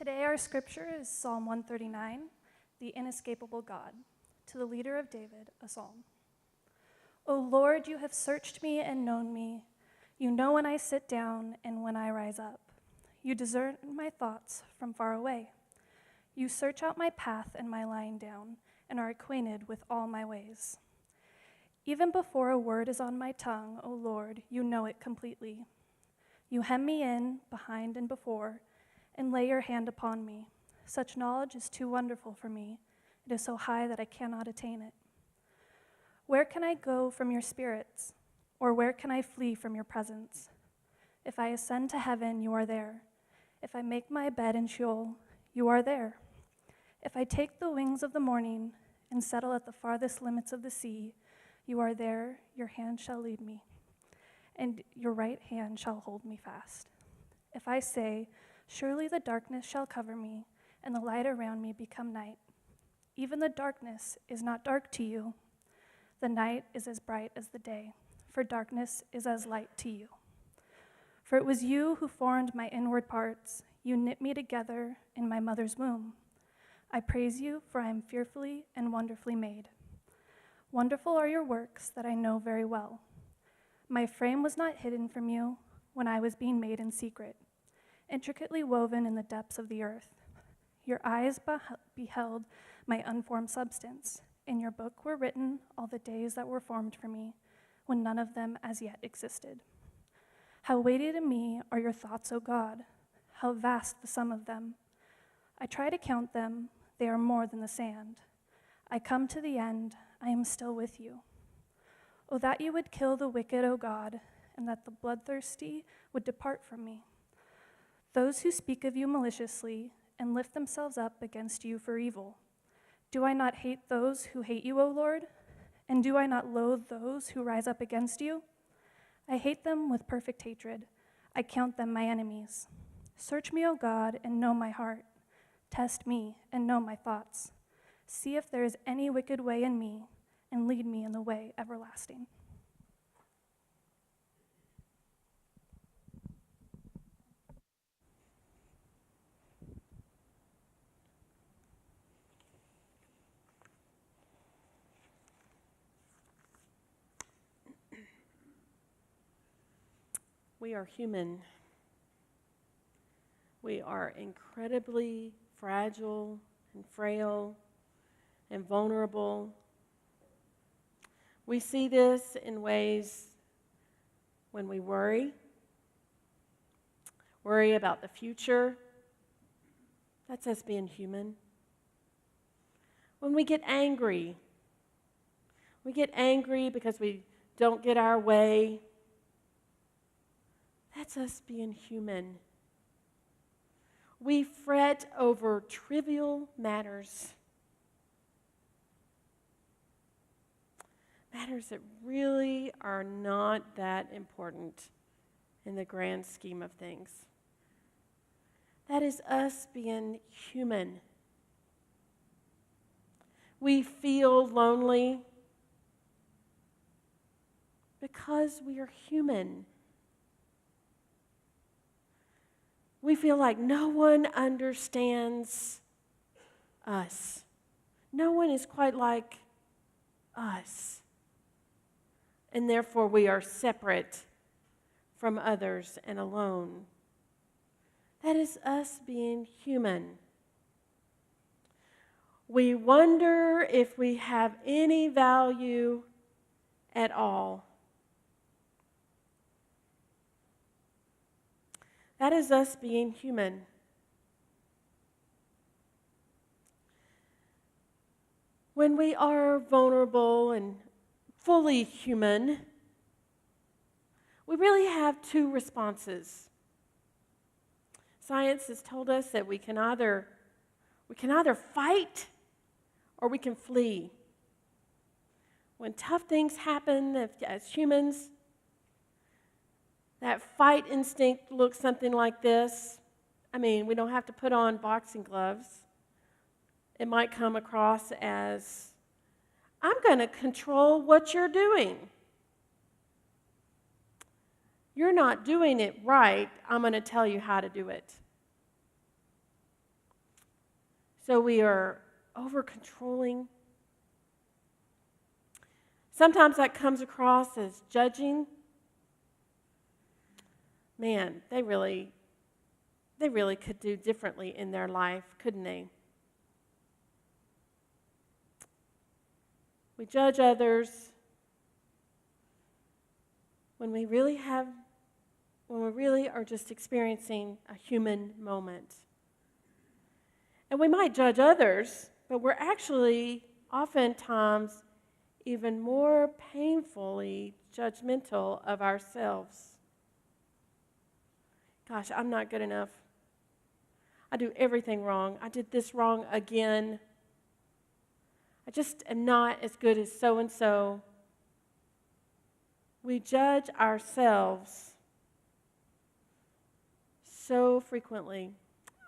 Today our scripture is Psalm 139, the inescapable God, to the leader of David, a psalm. O Lord, you have searched me and known me. You know when I sit down and when I rise up. You discern my thoughts from far away. You search out my path and my lying down, and are acquainted with all my ways. Even before a word is on my tongue, O Lord, you know it completely. You hem me in, behind and before, and lay your hand upon me. Such knowledge is too wonderful for me. It is so high that I cannot attain it. Where can I go from your spirits? Or where can I flee from your presence? If I ascend to heaven, you are there. If I make my bed in Sheol, you are there. If I take the wings of the morning and settle at the farthest limits of the sea, you are there, your hand shall lead me, and your right hand shall hold me fast. If I say, surely the darkness shall cover me, and the light around me become night, even the darkness is not dark to you. The night is as bright as the day, for darkness is as light to you. For it was you who formed my inward parts. You knit me together in my mother's womb. I praise you, for I am fearfully and wonderfully made. Wonderful are your works that I know very well. My frame was not hidden from you when I was being made in secret, intricately woven in the depths of the earth. Your eyes beheld my unformed substance. In your book were written all the days that were formed for me, when none of them as yet existed. How weighty to me are your thoughts, O God! How vast the sum of them! I try to count them, they are more than the sand. I come to the end, I am still with you. O that you would kill the wicked, O God, and that the bloodthirsty would depart from me. Those who speak of you maliciously and lift themselves up against you for evil. Do I not hate those who hate you, O Lord? And do I not loathe those who rise up against you? I hate them with perfect hatred. I count them my enemies. Search me, O God, and know my heart. Test me and know my thoughts. See if there is any wicked way in me, and lead me in the way everlasting. We are human. We are incredibly fragile and frail and vulnerable. We see this in ways when we worry about the future. That's us being human. When we get angry because we don't get our way. That's us being human. We fret over trivial matters that really are not that important in the grand scheme of things. That is us being human. We feel lonely because we are human. We feel like no one understands us. No one is quite like us. And therefore we are separate from others and alone. That is us being human. We wonder if we have any value at all. That is us being human. When we are vulnerable and fully human, we really have two responses. Science has told us that we can either fight or we can flee. When tough things happen as humans, that fight instinct looks something like this. I mean, we don't have to put on boxing gloves. It might come across as, I'm going to control what you're doing. You're not doing it right. I'm going to tell you how to do it. So we are over-controlling. Sometimes that comes across as judging. Man, they really could do differently in their life, couldn't they? We judge others when we really are just experiencing a human moment. And we might judge others, but we're actually oftentimes even more painfully judgmental of ourselves. Gosh, I'm not good enough. I do everything wrong. I did this wrong again. I just am not as good as so-and-so. We judge ourselves so frequently.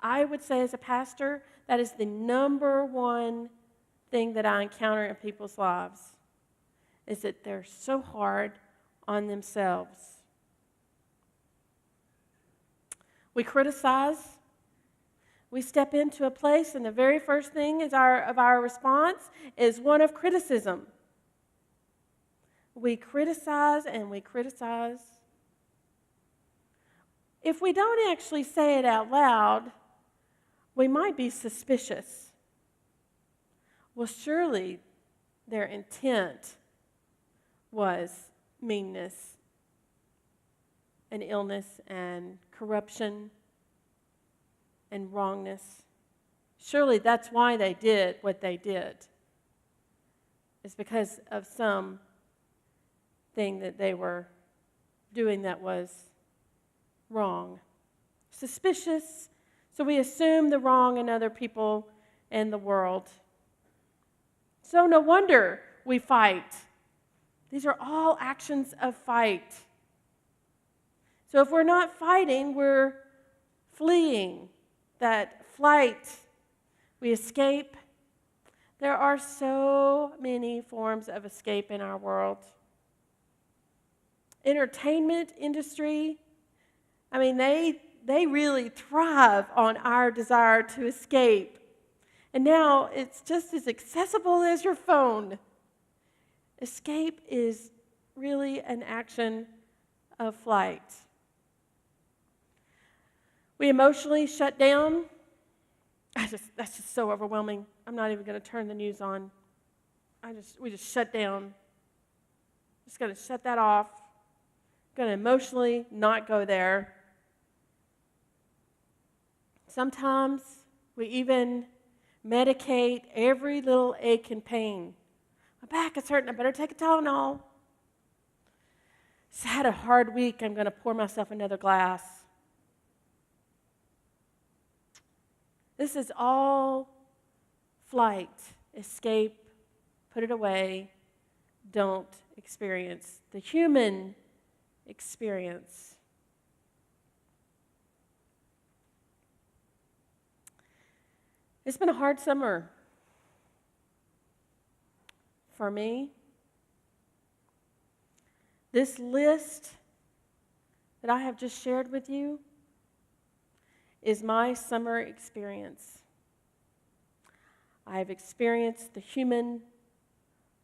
I would say as a pastor, that is the number one thing that I encounter in people's lives, is that they're so hard on themselves. We criticize. We step into a place, and the very first thing of our response is one of criticism. We criticize and we criticize. If we don't actually say it out loud, we might be suspicious. Well, surely their intent was meanness and illness and corruption and wrongness. Surely that's why they did what they did. It's because of some thing that they were doing that was wrong. Suspicious, so we assume the wrong in other people and the world. So no wonder we fight. These are all actions of fight. So if we're not fighting, we're fleeing. That flight, we escape. There are so many forms of escape in our world. Entertainment industry, I mean, they really thrive on our desire to escape. And now it's just as accessible as your phone. Escape is really an action of flight. We emotionally shut down. That's just so overwhelming. I'm not even going to turn the news on. We just shut down. Just going to shut that off. Going to emotionally not go there. Sometimes we even medicate every little ache and pain. My back is hurting. I better take a Tylenol. Just had a hard week. I'm going to pour myself another glass. This is all flight, escape, put it away, don't experience the human experience. It's been a hard summer for me. This list that I have just shared with you is my summer experience. I've experienced the human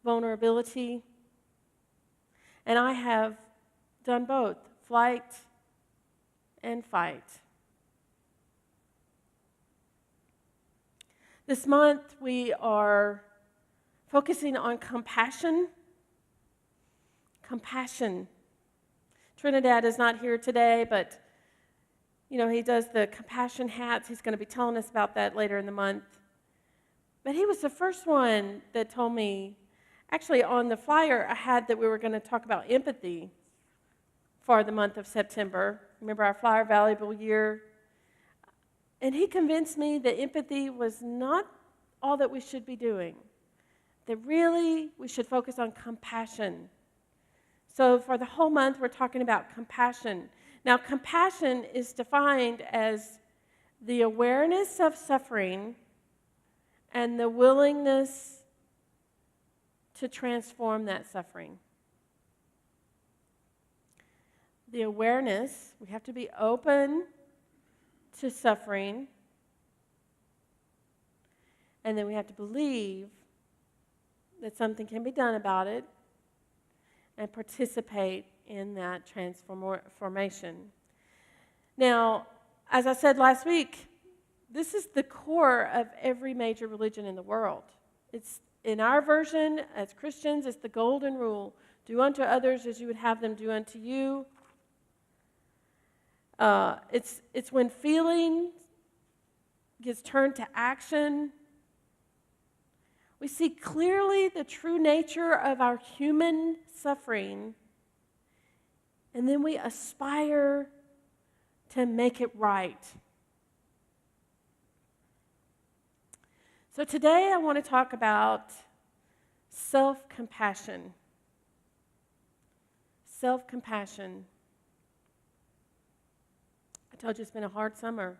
vulnerability, and I have done both, flight and fight. This month we are focusing on compassion. Compassion. Trinidad is not here today, but he does the compassion hats. He's going to be telling us about that later in the month. But he was the first one that told me, actually on the flyer I had that we were going to talk about empathy for the month of September. Remember our flyer, Valuable Year? And he convinced me that empathy was not all that we should be doing. That really we should focus on compassion. So for the whole month we're talking about compassion. Now, compassion is defined as the awareness of suffering and the willingness to transform that suffering. The awareness, we have to be open to suffering and then we have to believe that something can be done about it and participate in that transformation. Now, as I said last week, this is the core of every major religion in the world. It's in our version, as Christians, it's the golden rule. Do unto others as you would have them do unto you. It's when feeling gets turned to action. We see clearly the true nature of our human suffering, and then we aspire to make it right. So today I want to talk about self-compassion. Self-compassion. I told you it's been a hard summer,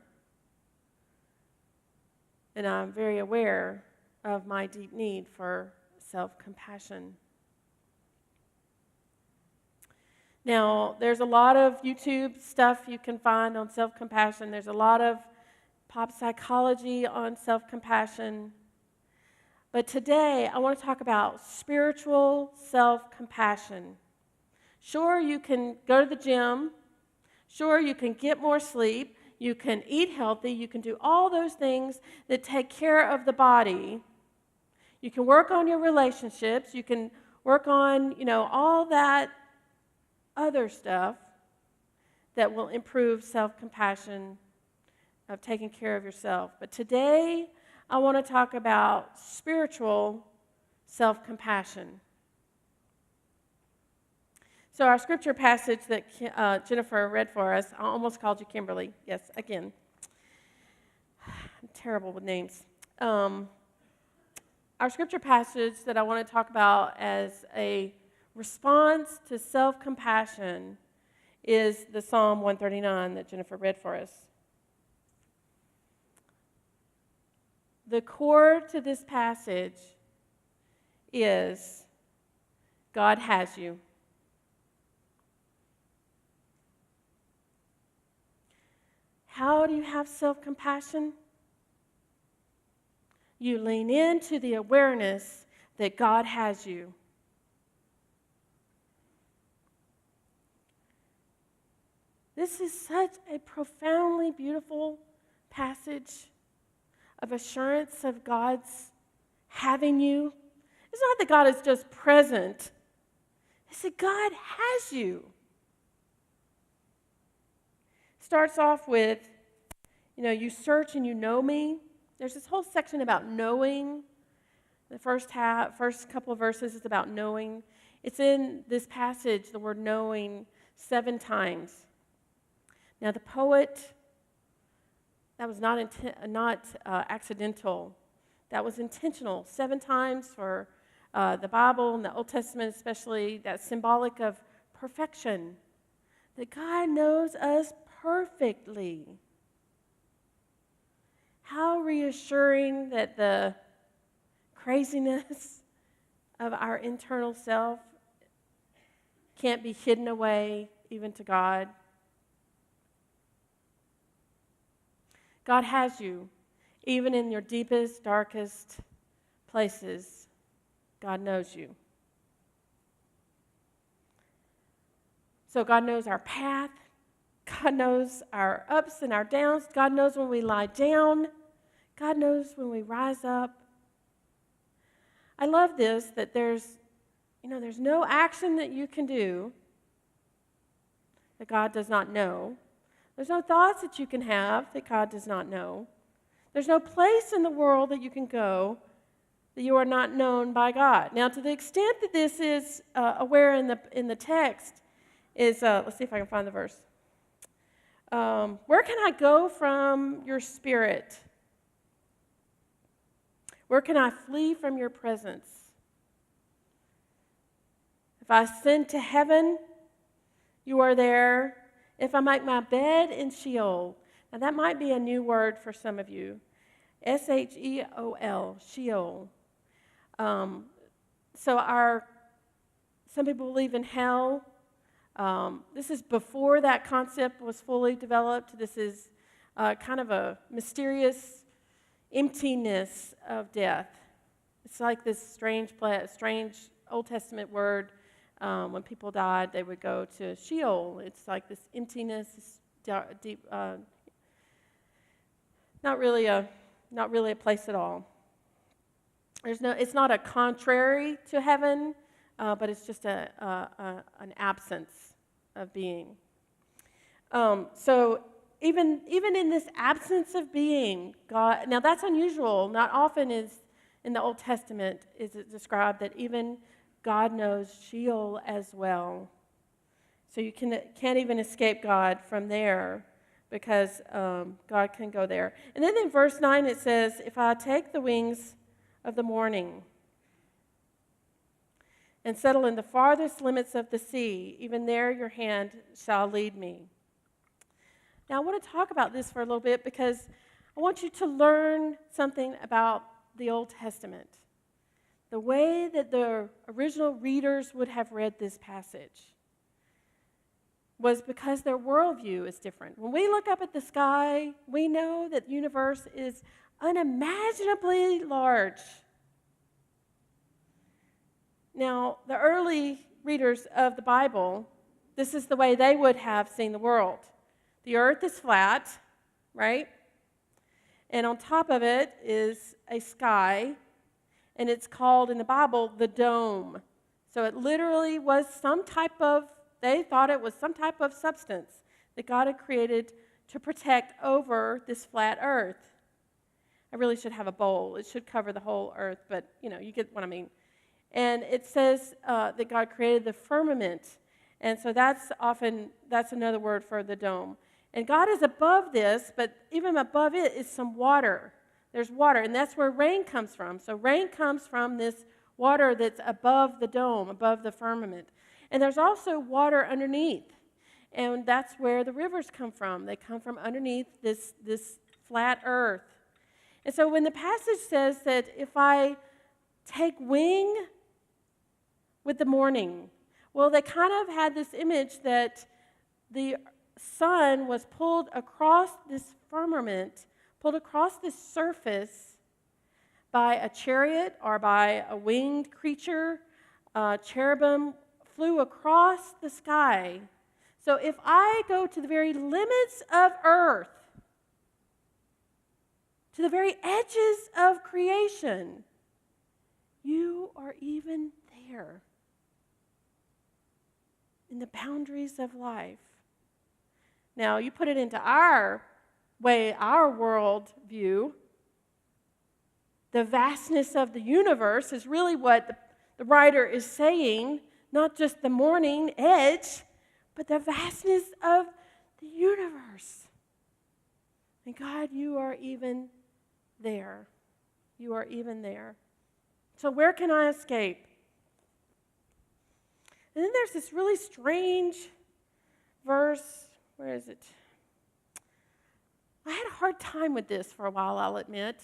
and I'm very aware of my deep need for self-compassion. Now, there's a lot of YouTube stuff you can find on self-compassion. There's a lot of pop psychology on self-compassion. But today, I want to talk about spiritual self-compassion. Sure, you can go to the gym. Sure, you can get more sleep. You can eat healthy. You can do all those things that take care of the body. You can work on your relationships. You can work on, all that other stuff that will improve self-compassion, of taking care of yourself. But today, I want to talk about spiritual self-compassion. So our scripture passage that Jennifer read for us, I almost called you Kimberly. Yes, again. I'm terrible with names. Our scripture passage that I want to talk about as a response to self-compassion is the Psalm 139 that Jennifer read for us. The core to this passage is God has you. How do you have self-compassion? You lean into the awareness that God has you. This is such a profoundly beautiful passage of assurance of God's having you. It's not that God is just present. It's that God has you. Starts off with, you search and you know me. There's this whole section about knowing. The first couple of verses is about knowing. It's in this passage, the word knowing, 7 times. Now, the poet, that was not accidental. That was intentional. 7 times for the Bible and the Old Testament especially, that's symbolic of perfection. That God knows us perfectly. How reassuring that the craziness of our internal self can't be hidden away even to God. God has you, even in your deepest, darkest places. God knows you. So God knows our path. God knows our ups and our downs. God knows when we lie down. God knows when we rise up. I love this, that there's no action that you can do that God does not know. There's no thoughts that you can have that God does not know. There's no place in the world that you can go that you are not known by God. Now, to the extent that this is aware in the text, is let's see if I can find the verse. Where can I go from your spirit? Where can I flee from your presence? If I ascend to heaven, you are there. If I make my bed in Sheol. Now that might be a new word for some of you. S-H-E-O-L, Sheol. Some people believe in hell. This is before that concept was fully developed. This is kind of a mysterious, emptiness of death. It's like this strange Old Testament word. When people died, they would go to Sheol. It's like this emptiness, this deep, not really a place at all. It's not a contrary to heaven, but it's just an absence of being. So even in this absence of being, God. Now that's unusual. Not often is in the Old Testament is it described that even God knows Sheol as well. So you can't even escape God from there, because God can go there. And then in verse 9 it says, if I take the wings of the morning and settle in the farthest limits of the sea, even there your hand shall lead me. Now I want to talk about this for a little bit, because I want you to learn something about the Old Testament. The way that the original readers would have read this passage was because their worldview is different. When we look up at the sky, we know that the universe is unimaginably large. Now, the early readers of the Bible, this is the way they would have seen the world. The earth is flat, right? And on top of it is a sky, and it's called in the Bible the dome. So it literally was they thought it was some type of substance that God had created to protect over this flat earth. I really should have a bowl. It should cover the whole earth, but you get what I mean. And it says that God created the firmament. And so that's another word for the dome. And God is above this, but even above it is some water. There's water, and that's where rain comes from. So rain comes from this water that's above the dome, above the firmament. And there's also water underneath, and that's where the rivers come from. They come from underneath this flat earth. And so when the passage says that if I take wing with the morning, well, they kind of had this image that the sun was pulled across this firmament, pulled across this surface by a chariot or by a winged creature. Cherubim flew across the sky. So if I go to the very limits of earth, to the very edges of creation, you are even there in the boundaries of life. Now, you put it into our world view, the vastness of the universe is really what the writer is saying, not just the morning edge, but the vastness of the universe. And God, you are even there. You are even there. So where can I escape? And then there's this really strange verse. Where is it? I had a hard time with this for a while, I'll admit.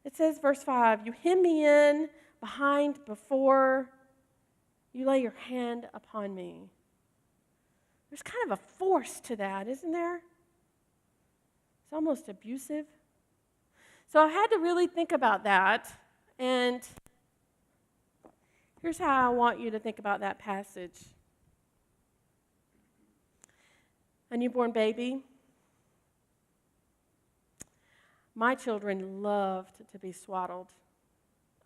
It says, verse 5, you hem me in behind before you lay your hand upon me. There's kind of a force to that, isn't there? It's almost abusive. So I had to really think about that, and here's how I want you to think about that passage. A newborn baby. My children loved to be swaddled.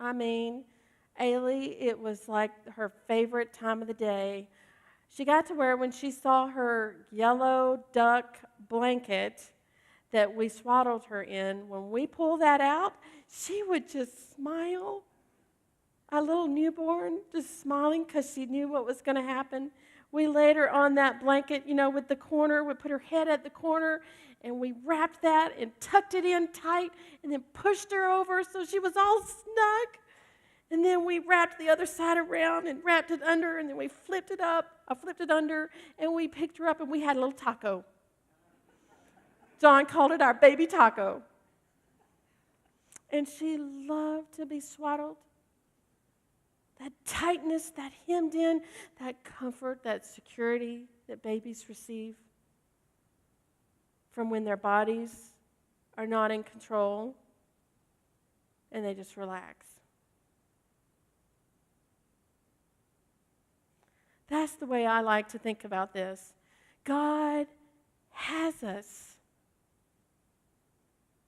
I mean, Ailey, it was like her favorite time of the day. She got to where when she saw her yellow duck blanket that we swaddled her in, when we pulled that out, she would just smile. A little newborn just smiling because she knew what was going to happen. We laid her on that blanket, with the corner. We put her head at the corner, and we wrapped that and tucked it in tight and then pushed her over so she was all snug. And then we wrapped the other side around and wrapped it under, and then we flipped it up. I flipped it under, and we picked her up, and we had a little taco. John called it our baby taco. And she loved to be swaddled. That tightness, that hemmed in, that comfort, that security that babies receive from when their bodies are not in control. and they just relax. That's the way I like to think about this. God has us.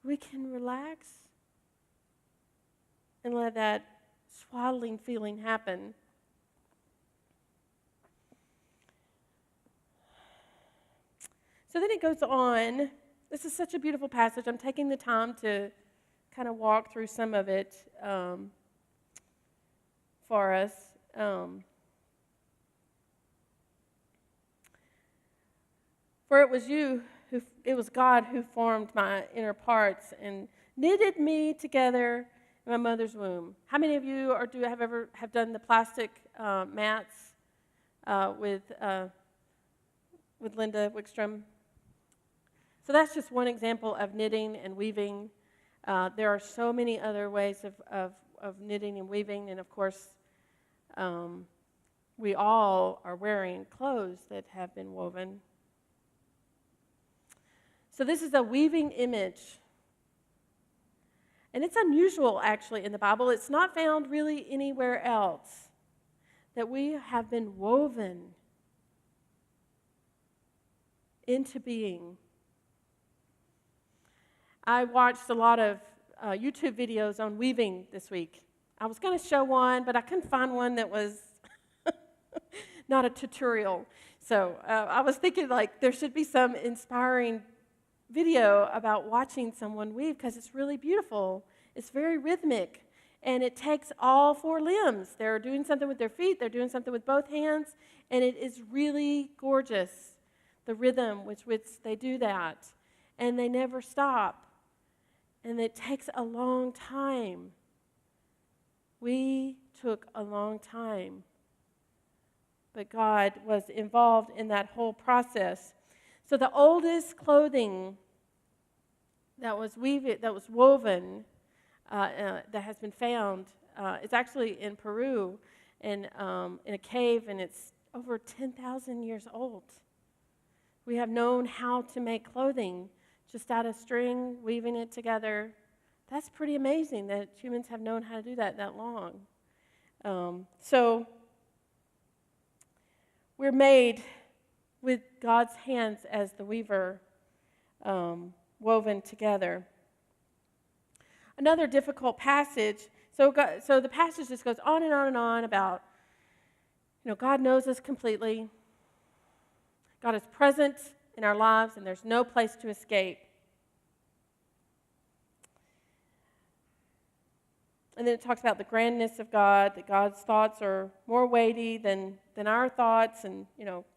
We can relax and let that swaddling feeling happen. So then it goes on. This is such a beautiful passage. I'm taking the time to kind of walk through some of it for us. For it was God who formed my inner parts and knitted me together in my mother's womb. How many of you have done the plastic mats with Linda Wickstrom? So that's just one example of knitting and weaving. There are so many other ways of knitting and weaving, and of course, we all are wearing clothes that have been woven. So this is a weaving image. And it's unusual, actually, in the Bible. It's not found really anywhere else that we have been woven into being. I watched a lot of YouTube videos on weaving this week. I was going to show one, but I couldn't find one that was not a tutorial. So I was thinking, like, there should be some inspiring video about watching someone weave because it's really beautiful. It's very rhythmic, and it takes all four limbs. They're doing something with their feet, they're doing something with both hands, and it is really gorgeous, the rhythm with which they do that. And they never stop, and it takes a long time. We took a long time, but God was involved in that whole process. So the oldest clothing that was woven, that has been found, it's actually in Peru, in a cave, and it's over 10,000 years old. We have known how to make clothing just out of string, weaving it together. That's pretty amazing that humans have known how to do that long. So we're made with God's hands as the weaver, woven together. Another difficult passage. So the passage just goes on and on and on about, God knows us completely. God is present in our lives, and there's no place to escape. And then it talks about the grandness of God, that God's thoughts are more weighty than our thoughts, and,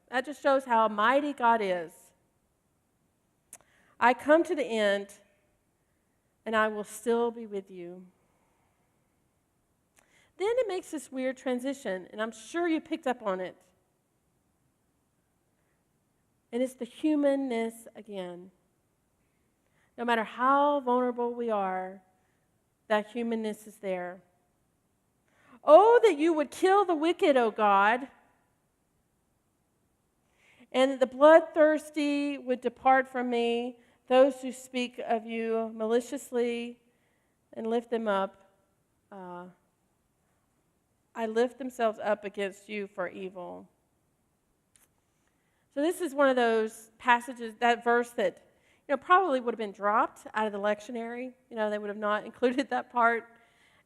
that just shows how mighty God is. I come to the end, and I will still be with you. Then it makes this weird transition, and I'm sure you picked up on it. And it's the humanness again. No matter how vulnerable we are, that humanness is there. Oh, that you would kill the wicked, O God, and that the bloodthirsty would depart from me, those who speak of you maliciously and lift them up. I lift themselves up against you for evil. So this is one of those passages, that verse that probably would have been dropped out of the lectionary. They would have not included that part.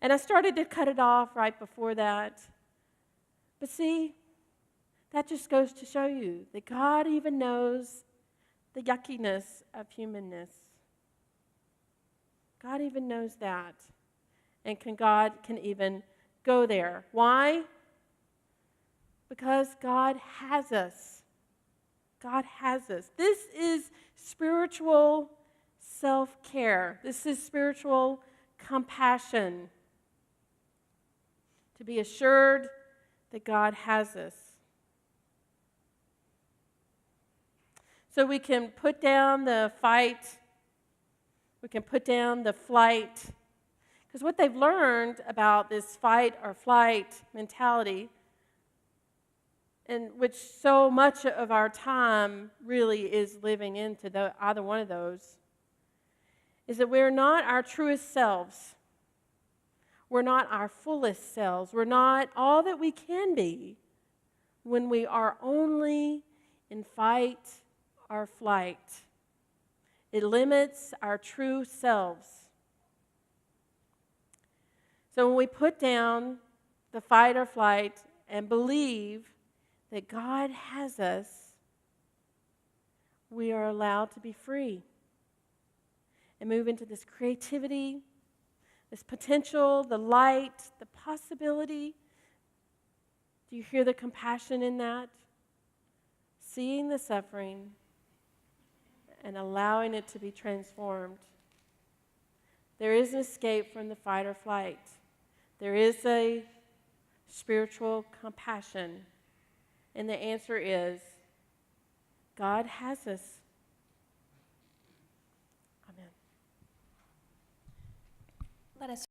And I started to cut it off right before that. But see, that just goes to show you that God even knows the yuckiness of humanness. God even knows that. And God can even go there. Why? Because God has us. God has us. This is spiritual self-care. This is spiritual compassion. To be assured that God has us. So we can put down the fight. We can put down the flight. Because what they've learned about this fight or flight mentality, and which so much of our time really is living into either one of those, is that we're not our truest selves We're not our fullest selves. We're not all that we can be when we are only in fight or flight. It limits our true selves. So when we put down the fight or flight and believe that God has us, we are allowed to be free and move into this creativity, this potential, the light, the possibility. Do you hear the compassion in that? Seeing the suffering and allowing it to be transformed. There is an escape from the fight or flight. There is a spiritual compassion. And the answer is, God has us. Amen. Let us